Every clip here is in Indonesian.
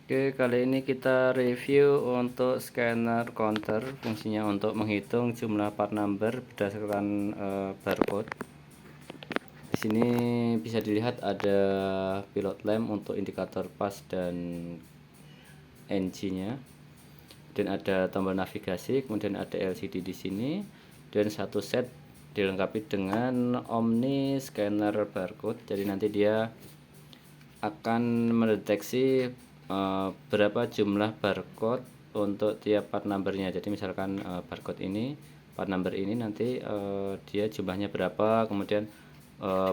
Oke, kali ini kita review untuk scanner counter, fungsinya untuk menghitung jumlah part number berdasarkan barcode. Di sini bisa dilihat ada pilot lamp untuk indikator pas dan NG-nya, dan ada tombol navigasi, kemudian ada LCD di sini, dan satu set dilengkapi dengan Omni Scanner Barcode. Jadi nanti dia akan mendeteksi berapa jumlah barcode untuk tiap part numbernya. Jadi misalkan barcode ini, part number ini nanti dia jumlahnya berapa, kemudian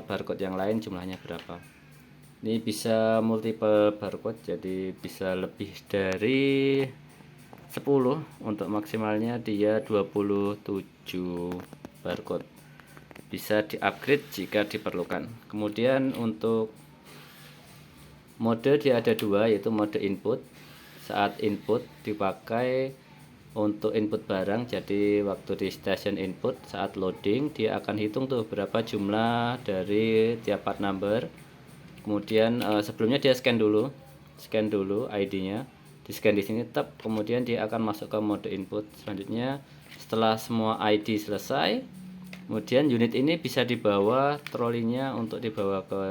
barcode yang lain jumlahnya berapa. Ini bisa multiple barcode, jadi bisa lebih dari 10. Untuk maksimalnya dia 27 barcode. Bisa di-upgrade jika diperlukan. Kemudian untuk mode dia ada dua, yaitu mode input. Saat input dipakai untuk input barang, jadi waktu di station input saat loading dia akan hitung tuh berapa jumlah dari tiap part number. Kemudian sebelumnya dia scan dulu ID-nya, di scan di sini tab, kemudian dia akan masuk ke mode input. Selanjutnya setelah semua ID selesai, kemudian unit ini bisa dibawa trolinya untuk dibawa ke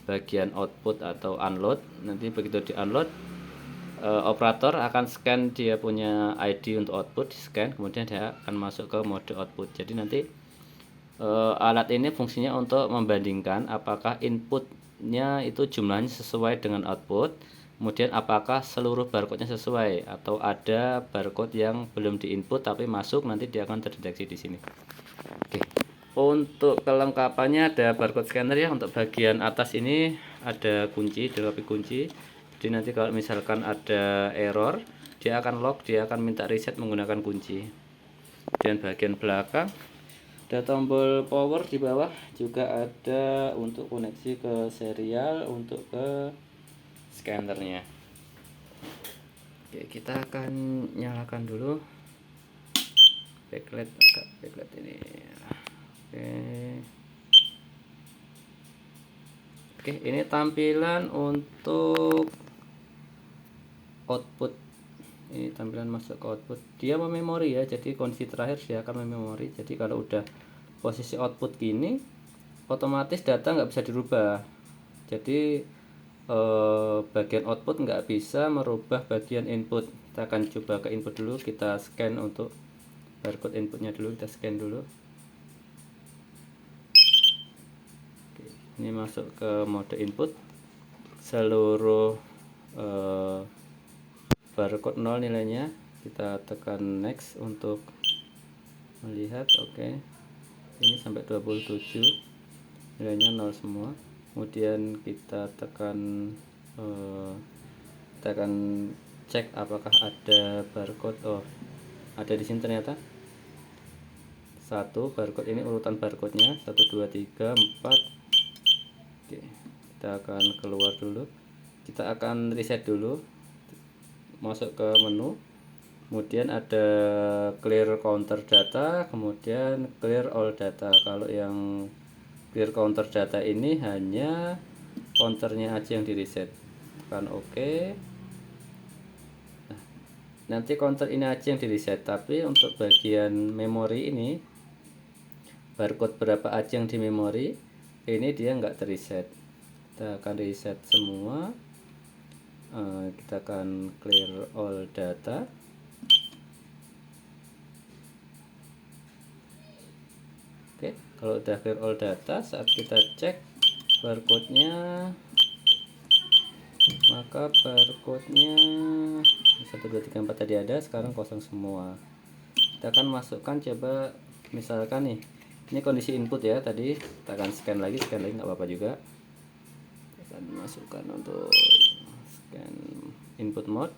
bagian output atau unload. Nanti begitu di unload, operator akan scan dia punya ID untuk output, di scan, kemudian dia akan masuk ke mode output. Jadi nanti alat ini fungsinya untuk membandingkan apakah inputnya itu jumlahnya sesuai dengan output, kemudian apakah seluruh barcode-nya sesuai, atau ada barcode yang belum diinput tapi masuk, nanti dia akan terdeteksi di sini. Oke. Untuk kelengkapannya ada barcode scanner ya. Untuk bagian atas ini ada kunci, dilengkapi kunci. Jadi nanti kalau misalkan ada error, dia akan lock, dia akan minta reset menggunakan kunci. Dan bagian belakang ada tombol power, di bawah juga ada untuk koneksi ke serial untuk ke scannernya. Oke, kita akan nyalakan dulu backlight, agak backlight ini. Oke, ini tampilan untuk output. Ini tampilan masuk ke output. Dia mememori ya, jadi kondisi terakhir dia akan mememori. Jadi kalau udah posisi output gini, otomatis data nggak bisa dirubah. Jadi bagian output nggak bisa merubah bagian input. Kita akan coba ke input dulu, kita scan untuk barcode inputnya dulu, kita scan dulu. Ini masuk ke mode input, seluruh barcode 0 nilainya. Kita tekan next untuk melihat. Oke, ini sampai 27 nilainya 0 semua. Kemudian kita tekan cek apakah ada barcode. Oh, ada di sini ternyata satu barcode. Ini urutan barcode-nya 1 2 3 4. Oke, kita akan keluar dulu, kita akan reset dulu, masuk ke menu, kemudian ada clear counter data, kemudian clear all data. Kalau yang clear counter data ini hanya counternya aja yang di reset. Tekan OK. Nah, nanti counter ini aja yang di reset, tapi untuk bagian memori ini, barcode berapa aja yang di memori, ini dia nggak terreset. Kita akan reset semua. Kita akan clear all data. Oke, kalau udah clear all data, saat kita cek barcode-nya, maka barcode-nya 1 2 3 4 tadi ada, sekarang kosong semua. Kita akan masukkan, coba misalkan nih, ini kondisi input ya tadi, kita akan scan lagi nggak apa-apa juga. Kita akan masukkan untuk scan input mode,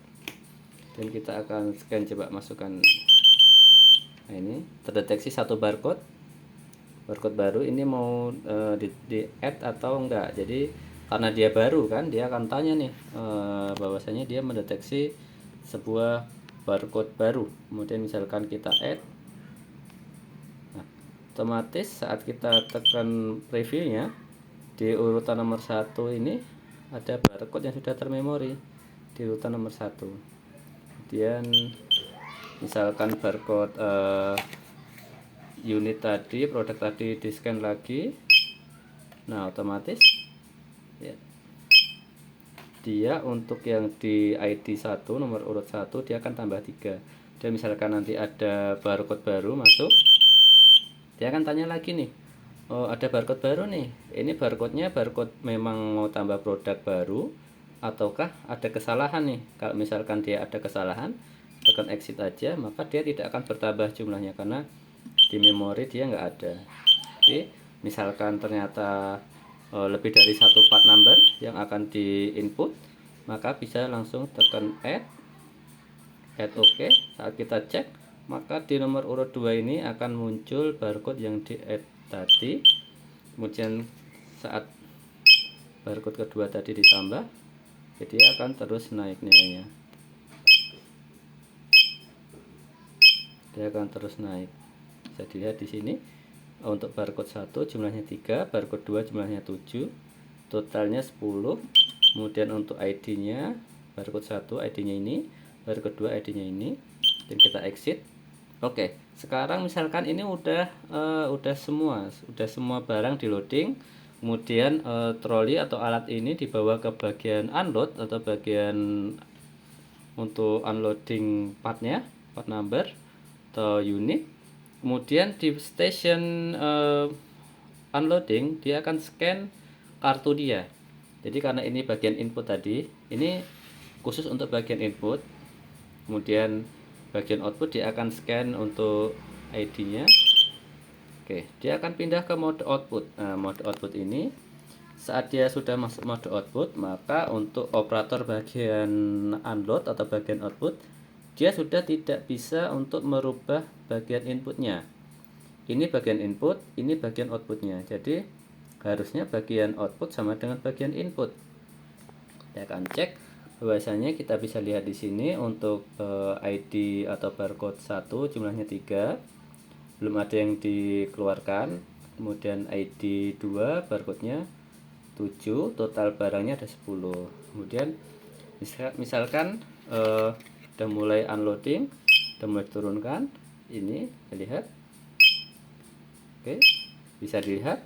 dan kita akan scan, coba masukkan. Nah, ini terdeteksi satu barcode baru. Ini mau di add atau enggak. Jadi karena dia baru kan, dia akan tanya nih bahwasanya dia mendeteksi sebuah barcode baru. Kemudian misalkan kita add, nah, otomatis saat kita tekan previewnya, di urutan nomor 1 ini ada barcode yang sudah termemori. di urutan nomor 1. Kemudian misalkan barcode unit tadi, produk tadi di scan lagi, nah otomatis ya, dia untuk yang di ID 1 nomor urut 1 dia akan tambah 3. Dan misalkan nanti ada barcode baru masuk, dia akan tanya lagi nih, oh ada barcode baru nih, ini barcode-nya barcode memang mau tambah produk baru ataukah ada kesalahan nih. Kalau misalkan dia ada kesalahan, tekan exit aja, maka dia tidak akan bertambah jumlahnya karena di memori dia nggak ada. Jadi misalkan ternyata lebih dari satu part number yang akan di input, maka bisa langsung tekan add OK. Saat kita cek, maka di nomor urut 2 ini akan muncul barcode yang di add tadi. Kemudian saat barcode kedua tadi ditambah, jadi akan terus naik nilainya. Dia akan terus naik. Bisa dilihat di sini. Untuk barcode 1 jumlahnya 3, barcode 2 jumlahnya 7, totalnya 10. Kemudian untuk ID-nya, barcode 1 ID-nya ini, barcode 2 ID-nya ini. Dan kita exit. Oke, sekarang misalkan ini udah semua barang di loading. Kemudian troli atau alat ini dibawa ke bagian unload atau bagian untuk unloading partnya, part number atau unit. Kemudian di station unloading dia akan scan kartu dia. Jadi karena ini bagian input tadi, ini khusus untuk bagian input. Kemudian bagian output dia akan scan untuk ID-nya. Oke, dia akan pindah ke mode output. Nah, mode output ini saat dia sudah masuk mode output, maka untuk operator bagian unload atau bagian output, dia sudah tidak bisa untuk merubah bagian inputnya. Ini bagian input, ini bagian outputnya. Jadi harusnya bagian output sama dengan bagian input. Kita akan cek bahwasanya kita bisa lihat di sini untuk ID atau barcode 1 jumlahnya 3, belum ada yang dikeluarkan. Kemudian ID 2 barcode-nya 7, total barangnya ada 10. Kemudian misalkan udah mulai unloading, udah mulai turunkan, ini lihat. Oke, bisa dilihat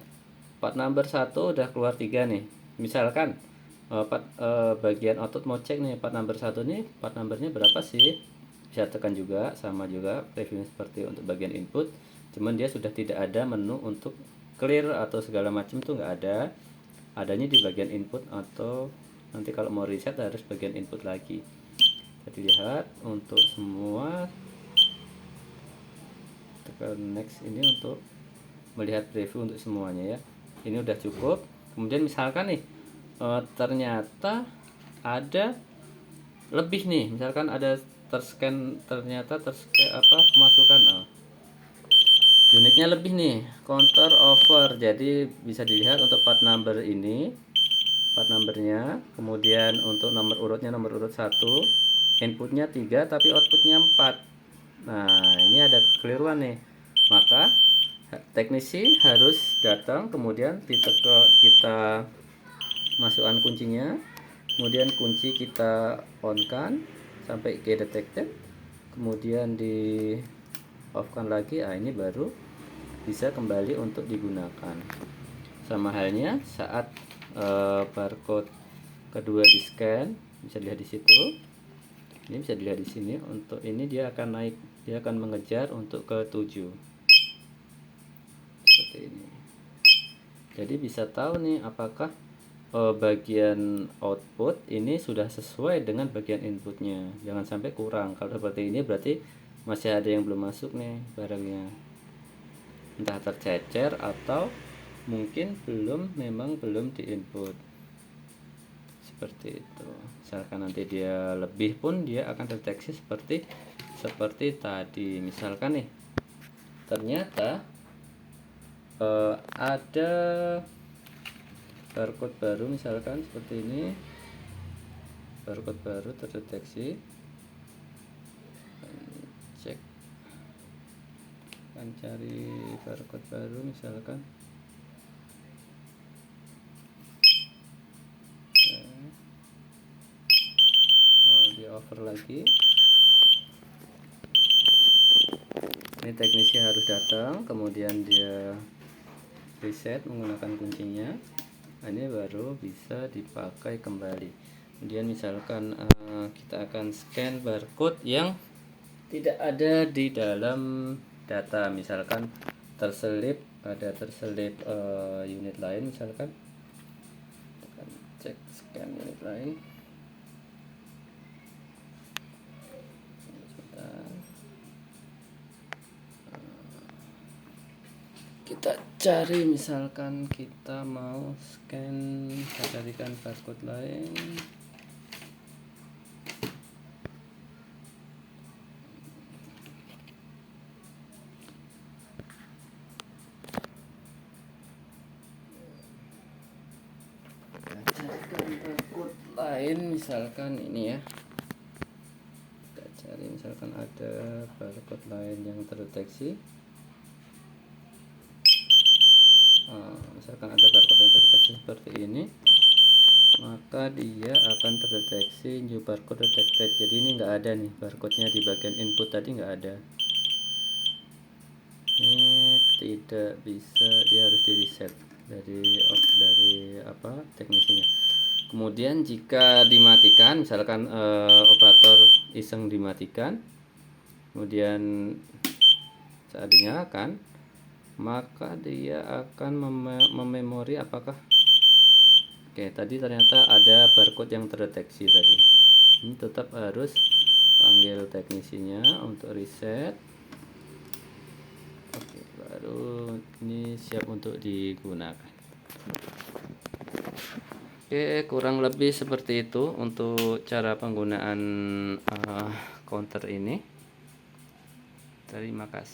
part number 1 udah keluar 3 nih. Misalkan bagian output mau cek nih part number 1 nih, part numbernya berapa sih, bisa tekan juga, sama juga previewnya seperti untuk bagian input, cuman dia sudah tidak ada menu untuk clear atau segala macam tuh nggak ada, adanya di bagian input, atau nanti kalau mau reset harus bagian input lagi. Jadi lihat untuk semua, tekan next ini untuk melihat preview untuk semuanya ya. Ini udah cukup. Kemudian misalkan nih ternyata ada lebih nih, misalkan ada ternyata terscan pemasukan unitnya lebih nih, counter over. Jadi bisa dilihat untuk part number ini, part numbernya, kemudian untuk nomor urutnya nomor urut 1, inputnya 3 tapi outputnya 4. Nah ini ada kekeliruan nih, maka teknisi harus datang, kemudian kita masukkan kuncinya, kemudian kunci kita on kan sampai ke detected, kemudian di off kan lagi. Ini baru bisa kembali untuk digunakan. Sama halnya saat barcode kedua di scan, bisa dilihat di situ. Ini bisa dilihat di sini, untuk ini dia akan naik, dia akan mengejar untuk ke 7 seperti ini. Jadi bisa tahu nih apakah bagian output ini sudah sesuai dengan bagian inputnya, jangan sampai kurang. Kalau seperti ini berarti masih ada yang belum masuk nih barangnya, entah tercecer atau mungkin memang belum diinput seperti itu. Misalkan nanti dia lebih pun dia akan deteksi seperti tadi. Misalkan nih ternyata ada barcode baru, misalkan seperti ini, barcode baru terdeteksi, cek, akan cari barcode baru misalkan. di over lagi. Ini teknisi harus datang, kemudian dia reset menggunakan kuncinya. Nah, ini baru bisa dipakai kembali. Kemudian misalkan kita akan scan barcode yang tidak ada di dalam data, misalkan terselip unit lain, misalkan akan cek scan unit lain. Kita cari, misalkan kita mau scan, kita carikan barcode lain. Barcode lain, misalkan ini ya, kita cari misalkan ada barcode lain yang terdeteksi. Misalkan ada barcode yang terdeteksi seperti ini, maka dia akan terdeteksi new barcode detected. Jadi ini nggak ada nih barcode-nya di bagian input tadi, nggak ada. Ini tidak bisa, dia harus di reset dari teknisinya. Kemudian jika dimatikan, misalkan operator iseng dimatikan, kemudian saat dinyalakan, maka dia akan mememori apakah tadi ternyata ada barcode yang terdeteksi tadi. Ini tetap harus panggil teknisinya untuk reset. Baru ini siap untuk digunakan. Kurang lebih seperti itu untuk cara penggunaan counter ini. Terima kasih.